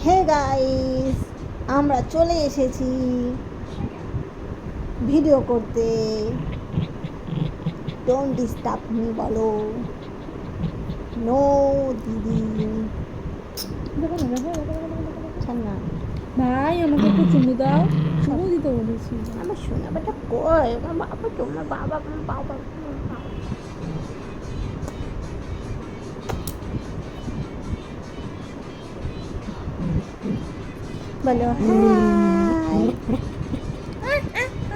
Hey guys, আমরা চলে এসেছি ভিডিও করতে। ডোন্ট ডিস্টার্ব মি বলো। নো দিদি, দেখো না, দেখো দেখো দেখো দেখো দেখো। ছাড় না। ভাই আমাকে একটু চুমু দাও, চুমু দিতে বলেছি। আমার শোনা বেটা কই, আমার বাবা, তোমার বাবা, আমার বাবা, আমার বাবা। বলো হাই,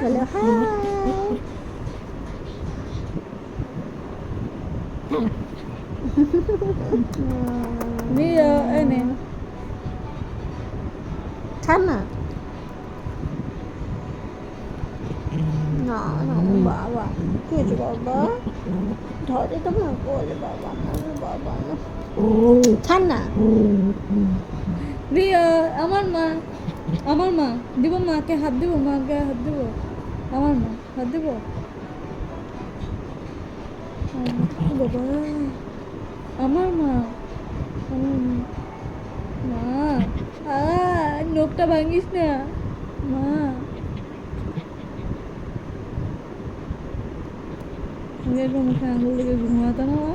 বলো হাই। ভিডিও এনে ছাড় না। না না বাবা, কি হয়েছে বাবা? ধরে তোমার বলে বাবা, আমার বাবা না। ছাড় না। ভিডিও আমার মা, আমার মা দিব, মাকে হাত দিব, মাকে হাত দিব, আমার মা হাত দিব। বাবা আমার মা, আমার মা, মা নোকটা ভাঙিস না মা। এরকম মুখে আঙুল দিকে ঘুমাতো না মা।